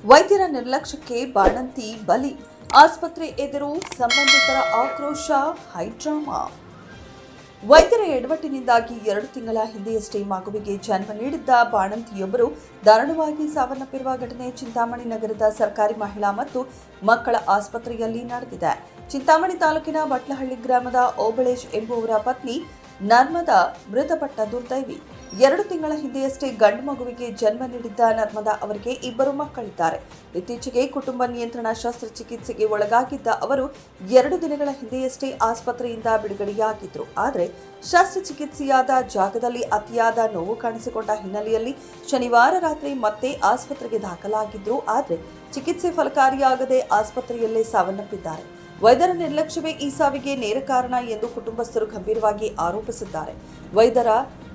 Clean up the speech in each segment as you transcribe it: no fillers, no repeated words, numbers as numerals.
ವೈದ್ಯರ ನಿರ್ಲಕ್ಷ್ಯಕ್ಕೆ ಬಾಣಂತಿ ಬಲಿ. ಆಸ್ಪತ್ರೆ ಎದುರು ಸಂಬಂಧಿಕರ ಆಕ್ರೋಶ, ಹೈಡ್ರಾಮಾ. ವೈದ್ಯರ ಎಡವಟ್ಟಿನಿಂದಾಗಿ 2 ತಿಂಗಳ ಹಿಂದೆಯಷ್ಟೇ ಮಗುವಿಗೆ ಜನ್ಮ ನೀಡಿದ್ದ ಬಾಣಂತಿಯೊಬ್ಬರು ದಾರುಣವಾಗಿ ಸಾವನ್ನಪ್ಪಿರುವ ಘಟನೆ ಚಿಂತಾಮಣಿ ನಗರದ ಸರ್ಕಾರಿ ಮಹಿಳಾ ಮತ್ತು ಮಕ್ಕಳ ಆಸ್ಪತ್ರೆಯಲ್ಲಿ ನಡೆದಿದೆ. ಚಿಂತಾಮಣಿ ತಾಲೂಕಿನ ಬಟ್ಲಹಳ್ಳಿ ಗ್ರಾಮದ ಓಬಳೇಶ್ ಎಂಬುವರ ಪತ್ನಿ ನರ್ಮದಾ ಮೃತಪಟ್ಟ ದುರ್ದೈವಿ. 2 ತಿಂಗಳ ಹಿಂದೆಯಷ್ಟೇ ಗಂಡು ಮಗುವಿಗೆ ಜನ್ಮ ನೀಡಿದ್ದ ನರ್ಮದಾ ಅವರಿಗೆ 2 ಮಕ್ಕಳಿದ್ದಾರೆ. ಇತ್ತೀಚೆಗೆ ಕುಟುಂಬ ನಿಯಂತ್ರಣ ಶಸ್ತ್ರಚಿಕಿತ್ಸೆಗೆ ಒಳಗಾಗಿದ್ದ ಅವರು 2 ದಿನಗಳ ಹಿಂದೆಯಷ್ಟೇ ಆಸ್ಪತ್ರೆಯಿಂದ ಬಿಡುಗಡೆಯಾಗಿದ್ರು. ಆದರೆ ಶಸ್ತ್ರಚಿಕಿತ್ಸೆಯಾದ ಜಾಗದಲ್ಲಿ ಅತಿಯಾದ ನೋವು ಕಾಣಿಸಿಕೊಂಡ ಹಿನ್ನೆಲೆಯಲ್ಲಿ ಶನಿವಾರ ರಾತ್ರಿ ಮತ್ತೆ ಆಸ್ಪತ್ರೆಗೆ ದಾಖಲಾಗಿದ್ರು. ಆದರೆ ಚಿಕಿತ್ಸೆ ಫಲಕಾರಿಯಾಗದೆ ಆಸ್ಪತ್ರೆಯಲ್ಲೇ ಸಾವನ್ನಪ್ಪಿದ್ದಾರೆ. ವೈದ್ಯರ ನಿರ್ಲಕ್ಷ್ಯವೇ ಈ ಸಾವಿಗೆ ನೇರ ಕಾರಣ ಎಂದು ಕುಟುಂಬಸ್ಥರು ಗಂಭೀರವಾಗಿ ಆರೋಪಿಸಿದ್ದಾರೆ. ವೈದ್ಯರ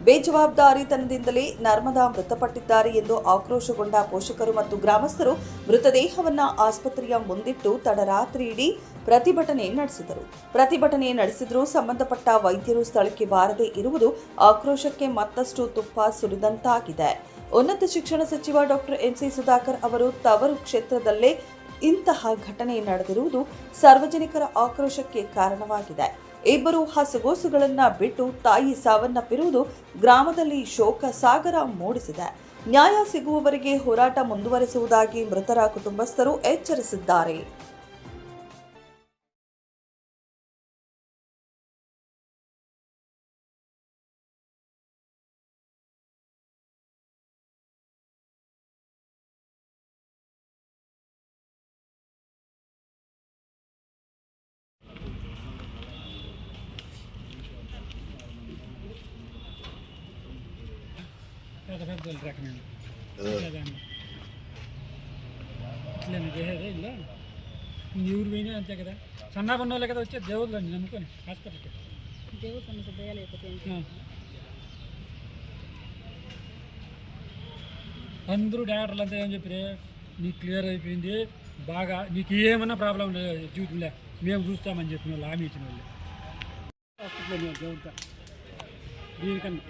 ಬೇಜವಾಬ್ದಾರಿತನದಿಂದಲೇ ನರ್ಮದಾ ಮೃತಪಟ್ಟಿದ್ದಾರೆ ಎಂದು ಆಕ್ರೋಶಗೊಂಡ ಪೋಷಕರು ಮತ್ತು ಗ್ರಾಮಸ್ಥರು ಮೃತದೇಹವನ್ನ ಆಸ್ಪತ್ರೆಯ ಮುಂದಿಟ್ಟು ತಡರಾತ್ರಿ ಇಡೀ ಪ್ರತಿಭಟನೆ ನಡೆಸಿದರೂ ಸಂಬಂಧಪಟ್ಟ ವೈದ್ಯರು ಸ್ಥಳಕ್ಕೆ ಬಾರದೇ ಇರುವುದು ಆಕ್ರೋಶಕ್ಕೆ ಮತ್ತಷ್ಟು ತುಪ್ಪ ಸುರಿದಂತಾಗಿದೆ. ಉನ್ನತ ಶಿಕ್ಷಣ ಸಚಿವ ಡಾಕ್ಟರ್ ಎಂ.ಸಿ. ಸುಧಾಕರ್ ಅವರು ತವರು ಕ್ಷೇತ್ರದಲ್ಲೇ ಇಂತಹ ಘಟನೆ ನಡೆದಿರುವುದು ಸಾರ್ವಜನಿಕರ ಆಕ್ರೋಶಕ್ಕೆ ಕಾರಣವಾಗಿದೆ. 2 ಹಸುಗೋಸುಗಳನ್ನ ಬಿಟ್ಟು ತಾಯಿ ಸಾವನ್ನಪ್ಪಿರುವುದು ಗ್ರಾಮದಲ್ಲಿ ಶೋಕ ಸಾಗರ ಮೂಡಿಸಿದೆ. ನ್ಯಾಯ ಸಿಗುವವರೆಗೆ ಹೋರಾಟ ಮುಂದುವರೆಸುವುದಾಗಿ ಮೃತರ ಕುಟುಂಬಸ್ಥರು ಎಚ್ಚರಿಸಿದ್ದಾರೆ. ಇಲ್ಲ ఇవ్వరు పోయినా అంతే కదా. సన్నా పన్న వాళ్ళే కదా వచ్చేది, దేవుళ్ళు అండి నమ్ముకొని హాస్పిటల్కి. దేవుడు కన్నా దయ లేకపోతే అందరూ డాక్టర్లు అంతా ఏం చెప్పారు, నీకు క్లియర్ అయిపోయింది, బాగా నీకు ఏమన్నా ప్రాబ్లం లేదు జీవితంలో, మేము చూస్తామని చెప్పిన వాళ్ళు హామీ ఇచ్చిన వాళ్ళు హాస్పిటల్లో దేవుడితో. దీనికన్నా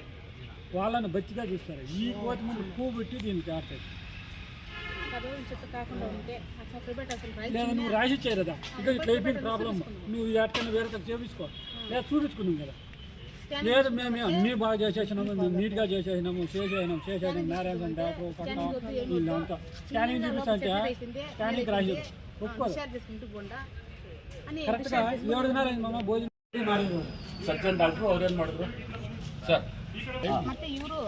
వాళ్ళని బచ్చిగా చూస్తారు. ఈ కోతి ముందు పువ్వు పెట్టి దీనికి ఆడతాయి. లేదా నువ్వు రాసి ఇచ్చాయి కదా, ఇక ఇట్లా అయిపోయింది ప్రాబ్లం, నువ్వు ఎక్కడైనా వేరే చేపించుకో లేదా చూపించుకున్నాం కదా. లేదు మేము అన్నీ బాగా చేసేసినాము, మేము నీట్గా చేసేసినాము, చేసేసినాం నారాయణ డాక్టర్ పక్క వీళ్ళంతా స్కానింగ్ చూపిస్తా అంటే స్కానింగ్ రాసేది ఒప్పుకోదు. కరెక్ట్గా 7 ದಿನ ಅయింది ಮಾಮ ಭೋಜನ ಮಾಡಿದ್ರು. ಸರ್ಜನ್ ಡಾಕ್ಟ್ರು ಅವ್ರೇನು ಮಾಡಿದ್ರು ಸರ್, ಮತ್ತೆ ಇವರು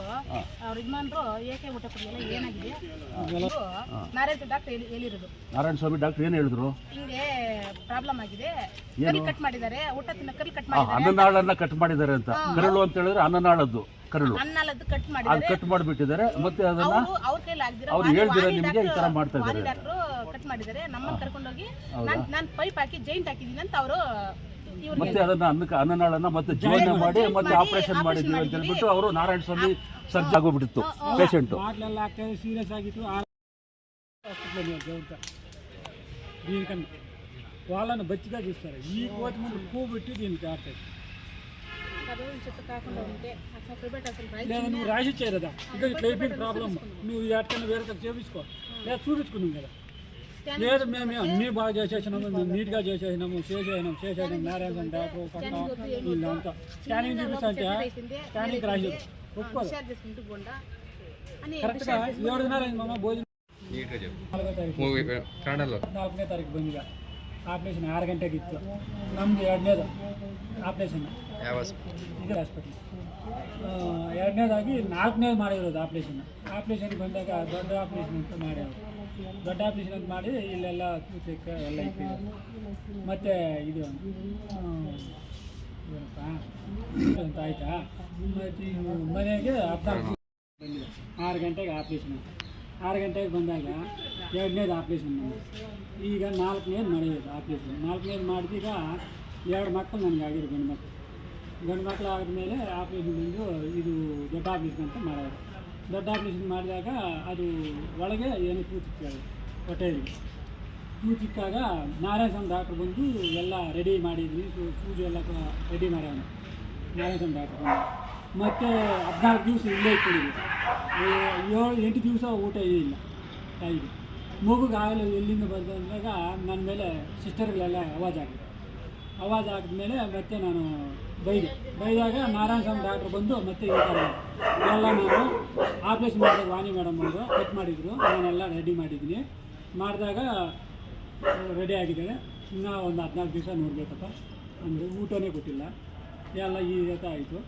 ಅವ್ರ ಯಜಮಾನರು ಏಕೆ ಊಟ ಕೊಡಲಿಲ್ಲ, ಏನಾಗಿದೆ ನಾರಾಯಣ ಡಾಕ್ಟರ್ ಹೇಳಿರೋದು. ನಾರಾಯಣ ಸ್ವಾಮಿ ಡಾಕ್ಟರ್ ಏನು ಹೇಳಿದ್ರು, ಹಿಂಗೆ ಪ್ರಾಬ್ಲಮ್ ಆಗಿದೆ, ಕರಿ ಕಟ್ ಮಾಡಿದ್ದಾರೆ, ಊಟ ತಿನ್ನ ಕರಿ ಕಟ್ ಮಾಡಿದ್ದಾರೆ, ಅನ್ನನಾಳನ್ನ ಕಟ್ ಮಾಡಿದ್ದಾರೆ ಅಂತ. ಕರಳು ಅಂತ ಹೇಳಿದ್ರೆ ಅನ್ನನಾಳದ್ದು ಕರಳು, ಅನ್ನನಾಳದ್ದು ಕಟ್ ಮಾಡಿದ್ದಾರೆ, ಕಟ್ ಮಾಡಿಬಿಟ್ಟಿದ್ದಾರೆ. ಮತ್ತೆ ಅದನ್ನ ಅವ್ರ ಕೈಲಿ ಆಗಿದ್ರೆ ಅವ್ರು ಹೇಳಿದ್ರೆ ನಿಮಗೆ ಈ ತರ ಮಾಡ್ತಾ ಇದ್ದಾರೆ. ಡಾಕ್ಟರ್ ಕಟ್ ಮಾಡಿದ್ದಾರೆ, ನಮ್ಮನ್ನ ಕರ್ಕೊಂಡೋಗಿ ನಾನು ಪೈಪ್ ಹಾಕಿ ಜೈಂಟ್ ಹಾಕಿದ್ದೀನಿ ಅಂತ ಅವರು ಮತ್ತೆ ಅದನ್ನ ಅನ್ನನಾಳನ್ನ ಮತ್ತೆ ಜೀವನ ಮಾಡಿ ಮತ್ತೆ ಆಪರೇಷನ್ ಮಾಡಿದ್ವಿ ಅಂತ ಹೇಳ್ಬಿಟ್ಟು ಅವರು ನಾರಾಯಣ ಸ್ವಾಮಿ ಸರ್ಜ್ ಆಗೋಗ್ಬಿಟ್ಟಿತ್ತು ಪೇಷಂಟ್. ಸೀರಿಯಸ್ ಆಗಿತ್ತು దీనికన్నా వాళ్ళని బచ్చిగా చూస్తారు. ఈ కోతి ముందు పువ్వు పెట్టి దీనికి ఆడతాయి. లేదా నువ్వు రాసి ఇచ్చాయి కదా, ఇక ఇట్లా అయిపోయింది ప్రాబ్లం, నువ్వు ఎక్కడైనా వేరే చేపించుకో లేదా చూపించుకున్నాం కదా. లేదు మేము అన్నీ బాగా చేసేసినాము, మేము నీట్గా చేసేసినాం నారాయణ డాక్టర్ పక్క వీళ్ళంతా స్కానింగ్ చూపిస్తా అంటే స్కానింగ్ రాసేది ఒప్పుకోదు. కరెక్ట్గా 7 ದಿನ అయింది మామ భోజనం. 4ನೇ ತಾರೀಕು ಬಂದಿಲ್ಲ ಆಪ್ರೇಷನ್ 6 ಗಂಟೆಗೆ ಇತ್ತು. ನಮ್ದು 2ನೇದು ಆಪ್ರೇಷನ್ ಇದೇ ಹಾಸ್ಪಿಟ್ಲ್. 2ನೇದಾಗಿ 4ನೇದು ಮಾಡಿರೋದು ಆಪ್ರೇಷನ್ಗೆ ಬಂದಾಗ ದೊಡ್ಡ ಆಪ್ರೇಷನ್ ಅಂತ ಮಾಡ್ಯಾವ. ದೊಡ್ಡ ಆಪ್ರೇಷನ್ ಅಂತ ಮಾಡಿ ಇಲ್ಲೆಲ್ಲ ತೂಚಕ್ಕೆ ಎಲ್ಲ ಇಟ್ಟಿದ್ರು. ಮತ್ತು ಇದು ಏನಪ್ಪ ಅಂತ ಆಯಿತಾ. ಮತ್ತು ಮನೆಗೆ 14 ಬಂದಿದೆ. 6 ಗಂಟೆಗೆ ಆಪ್ರೇಷನ್. 6 ಗಂಟೆಗೆ ಬಂದಾಗ 2ನೇದು ಆಪ್ರೇಷನ್ ನಮಗೆ. ಈಗ 4ನೇದು ಮಾಡಿರೋದು ಆಪ್ರೇಷನ್. 4ನೇದು ಮಾಡಿದೀಗ 2 ಮಕ್ಕಳು ನನಗಾಗಿರೋ ಗಂಡು ಮಕ್ಕಳು ಆದಮೇಲೆ ಆಪ್ರೇಷನ್ ಬಂದು ಇದು ದೊಡ್ಡ ಆಪ್ರೇಷನ್ ಅಂತ ಮಾಡೋದು. ದೊಡ್ಡ ಆಪ್ರೇಷನ್ ಮಾಡಿದಾಗ ಅದು ಒಳಗೆ ಏನು ತೂಚಿಕ್ಕಾಗ ಹೊಟ್ಟೆಯಲ್ಲಿ ತೂಚಿಕ್ಕಾಗ ನಾರಾಯಣ ಸ್ವಾಮಿ ಡಾಕ್ಟ್ರ್ ಬಂದು ಎಲ್ಲ ರೆಡಿ ಮಾಡಿದ್ವಿ, ಸೂಜಿ ಎಲ್ಲ ರೆಡಿ ಮಾಡ್ಯಾವ. ನಾರಾಯಣ ಸ್ವಾಮಿ ಡಾಕ್ಟ್ರ್ ಬಂದು ಮತ್ತು 14 ದಿವಸ ಇಲ್ಲೇ ಇಟ್ಕೊಂಡಿದ್ವಿ. 7-8 ದಿವಸ ಊಟ ಇಲ್ಲ ತಾಯಿಗೆ. ಮಗುಗೆ ಆಗಲೇ ಎಲ್ಲಿಂದ ಬಂದಾಗ ನನ್ನ ಮೇಲೆ ಸಿಸ್ಟರ್ಗಳೆಲ್ಲ ಅವಾಜ್ ಆಗಿದ್ಮೇಲೆ ಮತ್ತೆ ನಾನು ಬೈದಾಗ ನಾರಾಯಣ ಸ್ವಾಮಿ ಡಾಕ್ಟ್ರು ಬಂದು ಮತ್ತೆ ಈ ಥರ ಎಲ್ಲ ನಾನು ಆಪ್ರೇಷನ್ ಮಾಡಿದಾಗ ವಾಣಿ ಮೇಡಮ್ ಅವರು ಕಟ್ ಮಾಡಿದರು, ನಾನೆಲ್ಲ ರೆಡಿ ಮಾಡಿದ್ದೀನಿ. ಮಾಡಿದಾಗ ರೆಡಿ ಆಗಿದೆ. ಇನ್ನೂ ಒಂದು 14 ದಿವಸ ನೋಡಬೇಕಪ್ಪ ಅಂದರೆ ಊಟನೇ ಕೊಟ್ಟಿಲ್ಲ, ಎಲ್ಲ ಈ ರೀತಿ ಆಯಿತು.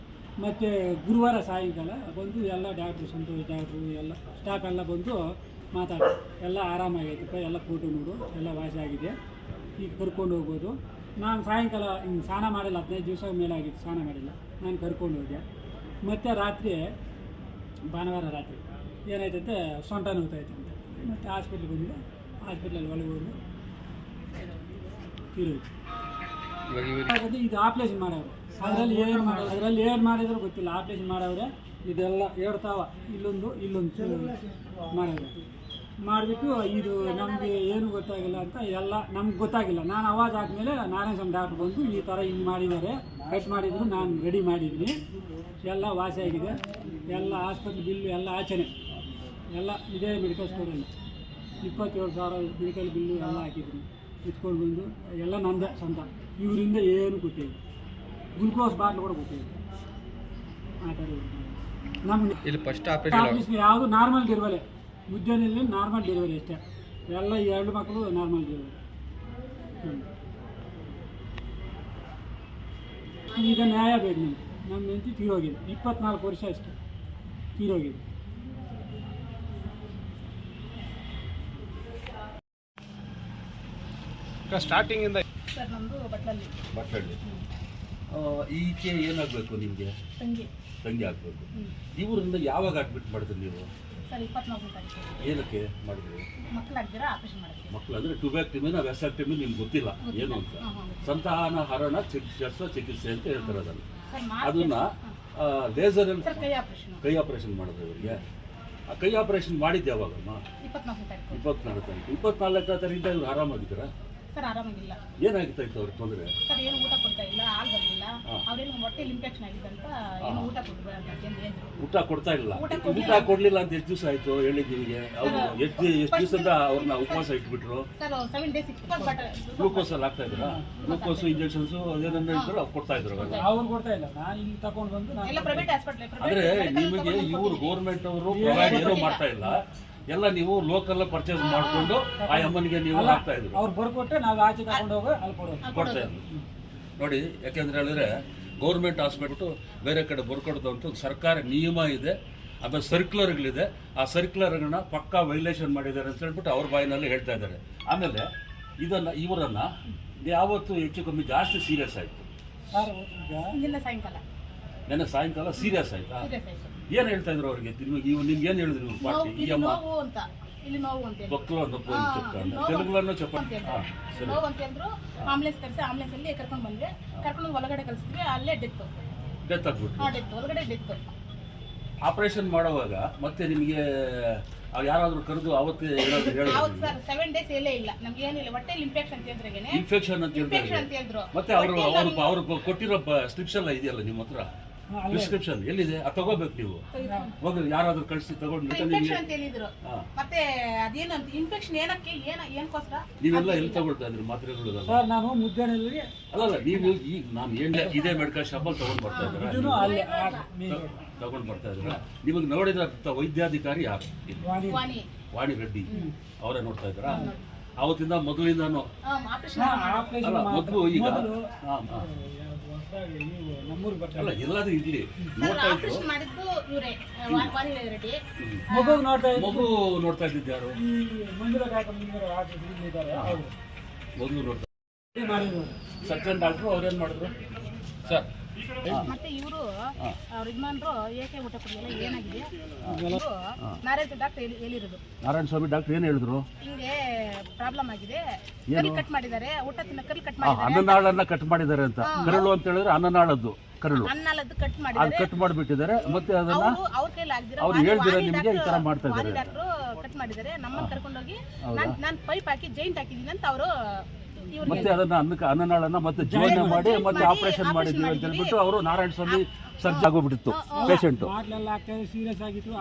ಮತ್ತು ಗುರುವಾರ ಸಾಯಂಕಾಲ ಬಂದು ಎಲ್ಲ ಡಾಕ್ಟ್ರು, ಸಂತೋಷ್ ಡಾಕ್ಟ್ರು ಎಲ್ಲ ಸ್ಟಾಫ್ ಎಲ್ಲ ಬಂದು ಮಾತಾಡಿ ಎಲ್ಲ ಆರಾಮಾಗೈತಪ್ಪ, ಎಲ್ಲ ಫೋಟೋ ನೋಡು, ಎಲ್ಲ ವಾಸಿ ಆಗಿದೆ, ಈಗ ಕರ್ಕೊಂಡು ಹೋಗ್ಬೋದು. ನಾನು ಸಾಯಂಕಾಲ ಹಿಂಗೆ ಸ್ನಾನ ಮಾಡಿಲ್ಲ, 15 ದಿವಸ ಮೇಲೆ ಆಗಿತ್ತು ಸ್ನಾನ ಮಾಡಿಲ್ಲ, ನಾನು ಕರ್ಕೊಂಡು ಹೋದೆ. ಮತ್ತು ರಾತ್ರಿ ಭಾನುವಾರ ರಾತ್ರಿ ಏನಾಯ್ತಂತೆ ಸೊಂಟ ನೋವ್ತೈತೆ ಅಂತ ಮತ್ತು ಹಾಸ್ಪಿಟ್ಲಿಗೆ ಬಂದಿದೆ. ಹಾಸ್ಪಿಟ್ಲಲ್ಲಿ ಒಳಗೆ ಹೋಗಿ ತೀರೋಯ್ತು. ಇದು ಆಪ್ರೇಷನ್ ಮಾಡವ್ರೆ, ಅದರಲ್ಲಿ ಏನು ಮಾಡಿದ್ರು ಗೊತ್ತಿಲ್ಲ. ಆಪ್ರೇಷನ್ ಮಾಡವ್ರೆ, ಇದೆಲ್ಲ ಹೇಳ್ತಾವ ಇಲ್ಲೊಂದು ಮಾಡವ್ರೆ. ಮಾಡಿಬಿಟ್ಟು ಇದು ನಮಗೆ ಏನು ಗೊತ್ತಾಗಿಲ್ಲ ಅಂತ ಎಲ್ಲ ನಮ್ಗೆ ಗೊತ್ತಾಗಿಲ್ಲ. ನಾನು ಅವಾಜ್ ಆದಮೇಲೆ ನಾರಾಯಣ ಸ್ವಾಮಿ ಡಾಕ್ಟ್ರು ಬಂದು ಈ ಥರ ಹಿಂಗೆ ಮಾಡಿದ್ದಾರೆ, ಕಟ್ ಮಾಡಿದ್ರು, ನಾನು ರೆಡಿ ಮಾಡಿದ್ದೀನಿ, ಎಲ್ಲ ವಾಸಿಯಾಗಿದೆ, ಎಲ್ಲ ಆಸ್ಪತ್ರೆ ಬಿಲ್ಲು ಎಲ್ಲ ಆಚೆನೆ, ಎಲ್ಲ ಇದೇ ಮೆಡಿಕಲ್ ಸ್ಟೋರಲ್ಲಿ 27,000 ಮೆಡಿಕಲ್ ಬಿಲ್ಲು ಎಲ್ಲ ಹಾಕಿದ್ದೀನಿ. ಇಟ್ಕೊಂಡು ಬಂದು ಎಲ್ಲ ನಂದೇ ಸ್ವಂತ, ಇವರಿಂದ ಏನು ಕೊಟ್ಟಿಲ್ಲ, ಗ್ಲುಕೋಸ್ ಬಾಟ್ಲು ಕೂಡ ಕೊಟ್ಟಿಲ್ಲ. ಆ ಥರ ನಮ್ಗೆ ಇಲ್ಲಿ ಫಸ್ಟ್ ಆಪರೇಷನ್ ಯಾವುದು ನಾರ್ಮಲ್ ಡೆಲಿವರಿ, ಮುದ್ದೆನಲ್ಲಿ ನಾರ್ಮಲ್ ಡೆಲಿವರಿ ಅಷ್ಟೇ, ಎಲ್ಲ 2 ಮಕ್ಕಳು ನಾರ್ಮಲ್ ಡೆಲಿವರಿ. ಈಗ ನ್ಯಾಯ ಬೇಕು ನಮ್ಗೆ. ನಮ್ಮ ಹೆಂಡತಿ ತೀರೋಗಿದೆ, 24 ವರ್ಷ ಅಷ್ಟೇ ತೀರೋಗಿದೆ. ಸ್ಟಾರ್ಟಿಂಗಿಂದ ಸರ್ ನಮ್ಮದು ಬಟ್ಲಲ್ಲಿ ಈಕೆ ಏನಾಗಬೇಕು ನಿಮಗೆ? ತಂಗಿ ಆಗಬೇಕು. ಇವರಿಂದ ಯಾವಾಗ ಅಡ್ಮಿಟ್ ಮಾಡಿದ್ರಿ ನೀವು? ಸರ್ 24 ತಾರೀಕು ಏನಕ್ಕೆ ಮಾಡಿದ್ರಿ? ಮಕ್ಕಳಾಗ್ದಿರ ಆಪರೇಷನ್ ಮಾಡಿದ್ವಿ. ಮಕ್ಕಳು ಅಂದರೆ ಟ್ಯೂಬ್ಯಾಕ್ಟಮಿ ವೆಸಾಕ್ಟಮಿ ನಿಮ್ಗೆ ಗೊತ್ತಿಲ್ಲ ಏನು ಅಂತ. ಸಂತಾನ ಹರಣ ಶಸ್ತ್ರಚಿಕಿತ್ಸೆ ಅಂತ ಹೇಳ್ತಾರೆ ಅದನ್ನು. ಅದನ್ನ ಲೇಸರಲ್ಲಿ ಕೈ ಆಪರೇಷನ್ ಮಾಡಿದ್ರು ಇವರಿಗೆ. ಆ ಕೈ ಆಪರೇಷನ್ ಮಾಡಿದ್ದು ಯಾವಾಗಮ್ಮ? 24 ತಾರೀಕು. 24 ತಾರೀಕಿಂದ ಇವ್ರು ಆರಾಮಾಗಿದ್ದೀರಾ? ಸರ್ ಆರಾಮಾಗಿಲ್ಲ. ಏನಾಗಿತ್ತು ಅವ್ರಿಗೆ ತೊಂದರೆ? ಸರ್ ಏನು ಊಟ ಕೊಡ್ತಾ ಇಲ್ಲ, ಹಾಲು ಬರ್ಲಿಲ್ಲ, ಅವ್ರೇನು ಹೊಟ್ಟೆಲಿ ಇನ್ಫೆಕ್ಷನ್ ಆಗಿದೆ ಅಂತ ಏನು ಊಟ ಕೊಡ್ಬೇಡ ಅಂತ ಹೇಳಿದ್ರು. ಊಟ ಕೊಡ್ತಾ ಇಲ್ಲ. ಊಟ ಕೊಡ್ಲಿಲ್ಲ ಅಂತ ಎಷ್ಟು ದಿವಸ ಆಯ್ತು ಹೇಳಿದ್ ನಿಮಗೆ? ಅವ್ರು ಎಷ್ಟು ದಿವಸದಿಂದ ಅವ್ರನ್ನ ಉಪವಾಸ ಇಟ್ಬಿಟ್ರು? ಸರ್ 7 ಡೇಸ್ ಗ್ಲೂಕೋಸ್ ಅಲ್ಲಿ ಆಗ್ತಾ ಇದ್ರ? ಗ್ಲೂಕೋಸ್ ಇಂಜೆಕ್ಷನ್ಸ್ ಅದೇನನ್ನ ಇದ್ರು ಕೊಡ್ತಾ ಇದ್ರು. ಅವ್ರು ಕೊಡ್ತಾ ಇಲ್ಲ, ನಾನು ಇಲ್ಲಿ ತಗೊಂಡು ಬಂದು ಎಲ್ಲ ಪ್ರೈವೇಟ್ ಹಾಸ್ಪಿಟಲ್. ಅಂದ್ರೆ ನಿಮಗೆ ಇವರು ಗೌರ್ಮೆಂಟ್ ಅವರು ಪ್ರೊವೈಡ್ ಏನೋ ಮಾಡ್ತಾ ಇಲ್ಲ, ಎಲ್ಲ ನೀವು ಲೋಕಲ್ ಪರ್ಚೇಸ್ ಮಾಡಿಕೊಂಡು ಆ ಅಮ್ಮನಿಗೆ ನೀವು ಹಾಕ್ತಾ ಇದ್ರು. ಅವ್ರು ಬರ್ಕೊಟ್ಟೆ ನಾವು ಆಚೆ ತಗೊಂಡು ಹೋಗಿ ಅಲ್ಲಿ ಕೊಡ್ತಾ ಇದ್ರು. ನೋಡಿ, ಯಾಕೆಂದ್ರೆ ಹೇಳಿದ್ರೆ ಗೌರ್ಮೆಂಟ್ ಹಾಸ್ಪಿಟಲ್ ಬೇರೆ ಕಡೆ ಬರ್ಕೊಡ್ದು ಅಂತ ಸರ್ಕಾರ ನಿಯಮ ಇದೆ, ಆಮೇಲೆ ಸರ್ಕ್ಯುಲರ್ಗಳಿದೆ. ಆ ಸರ್ಕ್ಯುಲರ್ಗಳನ್ನ ಪಕ್ಕಾ ವೈಲೇಷನ್ ಮಾಡಿದ್ದಾರೆ ಅಂತ ಹೇಳ್ಬಿಟ್ಟು ಅವ್ರ ಬಾಯಿನಲ್ಲಿ ಹೇಳ್ತಾ ಇದ್ದಾರೆ. ಆಮೇಲೆ ಇವರನ್ನ ಯಾವತ್ತು ಹೆಚ್ಚು ಕಮ್ಮಿ ಜಾಸ್ತಿ ಸೀರಿಯಸ್ ಆಯಿತು? ನೆನ್ನೆ ಸಾಯಂಕಾಲ ಸೀರಿಯಸ್ ಆಯ್ತಾ? ಏನು ಹೇಳ್ತಾ ಇದ್ರು ಅವ್ರಿಗೆ? ನಿಮ್ಗೆ ಏನು ಹೇಳಿದ್ರು ಇವ್ರು ಪಾರ್ಟಿ? ಈ ಅಮ್ಮ ಬೊಕ್ಕಲು ನೊಪ್ಪು ತೆಲುಗುಲನ್ನು ಚಪಾತಿ ನೋವು ಅಂತ ಹೇಳಿದ್ರು. ಆಂಬುಲೆನ್ಸ್ ಕರೆಸಿ ಆಂಬುಲೆನ್ಸ್ ಅಲ್ಲಿ ಕರ್ಕೊಂಡು ಬಂದ್ರೆ ಕರ್ಕೊಂಡು ಒಳಗಡೆ ಕಳಿಸಿದ್ವಿ, ಅಲ್ಲೇ ಡೆತ್ ಆಗ್ಬಿಟ್ಟು ಒಳಗಡೆ ಡೆತ್. ಆಪರೇಷನ್ ಮಾಡುವಾಗ ಮತ್ತೆ ನಿಮಗೆ ಯಾರಾದ್ರೂ ಕರೆದು ಅವತ್ತೇ ಹೌದು ಸರ್, 7 ಡೇಸ್ ಎಲ್ಲೇ ಇಲ್ಲ, ನಮ್ಗೆ ಏನಿಲ್ಲ, ಹೊಟ್ಟೆಲಿ ಇನ್ಫೆಕ್ಷನ್ ಅಂತ ಹೇಳಿದ್ರೆ ಇನ್ಫೆಕ್ಷನ್ ಅಂತ ಹೇಳಿದ್ರು. ಮತ್ತೆ ಅವ್ರು ಕೊಟ್ಟಿರೋ ಸ್ಟ್ರಿಪ್ಸ್ ಇದೆಯಲ್ಲ ನಿಮ್ಮ ಹತ್ರ, ಪ್ರಿಸ್ಕ್ರಿಪ್ಷನ್ ಎಲ್ಲಿದೆ? ಅದು ತಗೋಬೇಕು ನೀವು. ಹೋಗಿ ಯಾರಾದ್ರೂ ಕಳಿಸಿ ತಗೊಂಡು ಇನ್ಫೆಕ್ಷನ್ ಅಂತ ಹೇಳಿದ್ರು. ಮತ್ತೆ ಅದೇನಂತ ಇನ್ಫೆಕ್ಷನ್ ಏನಕ್ಕೆ ಏನಕ್ಕೋಸ್ಕರ ನೀವೆಲ್ಲ ಎಲ್ಲಿ ತಗೊಳ್ತಾ ಇದ್ರಿ ಮಾತ್ರೆಗಳು? ಸರ್ ನಾನು ಮುದ್ದೆನಲ್ಲಿ ಅಲ್ಲಲ್ಲ, ನೀವು ಈಗ ನಾನು ಏನ್ ಇದೇ ಮೆಡಿಕಲ್ ಶಾಪಲ್ಲಿ ತಗೊಂಡ್ ಬರ್ತಾ ಇದ್ರ ನಿಮಗೆ ನೋಡಿದ್ರ ವೈದ್ಯಾಧಿಕಾರಿ ಯಾರು? ವಾಣಿ ರೆಡ್ಡಿ ಅವರೇ ನೋಡ್ತಾ ಇದ್ರ? ಅವತ್ತಿಂದ ಮೊದಲಿಂದಾನು ಅಲ್ಲ, ಮೊದಲು ಈಗ ಅಲ್ಲ ಎಲ್ಲಾದ್ರೂ ಇರ್ಲಿ ನೋಡ್ತಾ ಇದ್ರು. ಮಗು ನೋಡ್ತಾ ಇದ್ದಿದ್ದು ಯಾರು? ಮೊದಲು ನೋಡ್ತಾ ಸರ್ಜನ್ ಡಾಕ್ಟ್ರು ಅವ್ರೇನ್ ಮಾಡಿದ್ರು ಸರ್? ಮತ್ತೆ ಇವರು ಅವ್ರ ಯಜಮಾನ್ರು ಏಕೆ ಊಟ ಕೊಡಲಿಲ್ಲ, ಏನಾಗಿದೆ? ನಾರಾಯಣ ಡಾಕ್ಟರ್ ಹೇಳಿರೋದು. ನಾರಾಯಣ ಸ್ವಾಮಿ ಡಾಕ್ಟರ್ ಏನ್ ಹೇಳಿದ್ರು? ಹಿಂಗೆ ಪ್ರಾಬ್ಲಮ್ ಆಗಿದೆ, ಕರಿ ಕಟ್ ಮಾಡಿದ್ದಾರೆ, ಊಟ ತಿನ್ನ ಕರಿ ಕಟ್ ಮಾಡಿದ್ದಾರೆ, ಅನ್ನನಾಳನ್ನ ಕಟ್ ಮಾಡಿದ್ದಾರೆ ಅಂತ. ಕರಳು ಅಂತ ಹೇಳಿದ್ರೆ ಅನ್ನನಾಳದ್ದು ಕರಳು, ಅನ್ನಲದ್ದು ಕಟ್ ಅದು ಮಾಡಿದ್ದಾರೆ, ಕಟ್ ಮಾಡಿಬಿಟ್ಟಿದ್ದಾರೆ. ಮತ್ತೆ ಅದನ್ನ ಅವ್ರ ಕೈಲಿ ಆಗಿದ್ರೆ ಅವ್ರು ಹೇಳ್ದಿರ ನಿಮ್ಗೆ ಈ ತರ ಮಾಡ್ತಾ ಇದ್ದಾರೆ. ಡಾಕ್ಟ್ರು ಕಟ್ ಮಾಡಿದ್ದಾರೆ, ನಮ್ಮನ್ನ ಕರ್ಕೊಂಡೋಗಿ ನಾನು ಪೈಪ್ ಹಾಕಿ ಜೈಂಟ್ ಹಾಕಿದೀನಿ ಅಂತ ಅವರು ಮತ್ತೆ ಅದನ್ನ ಅನ್ನನಾಳನ್ನ ಮತ್ತೆ ಜೀವನ ಮಾಡಿ ಮತ್ತೆ ಆಪರೇಷನ್ ಮಾಡಿದ್ವಿ ಅಂತ ಹೇಳ್ಬಿಟ್ಟು ಅವರು ನಾರಾಯಣ ಸ್ವಾಮಿ ಸರ್ಜ್ ಆಗೋಗ್ಬಿಟ್ಟಿತ್ತು ಪೇಷಂಟ್. ಸೀರಿಯಸ್ ಆಗಿತ್ತು.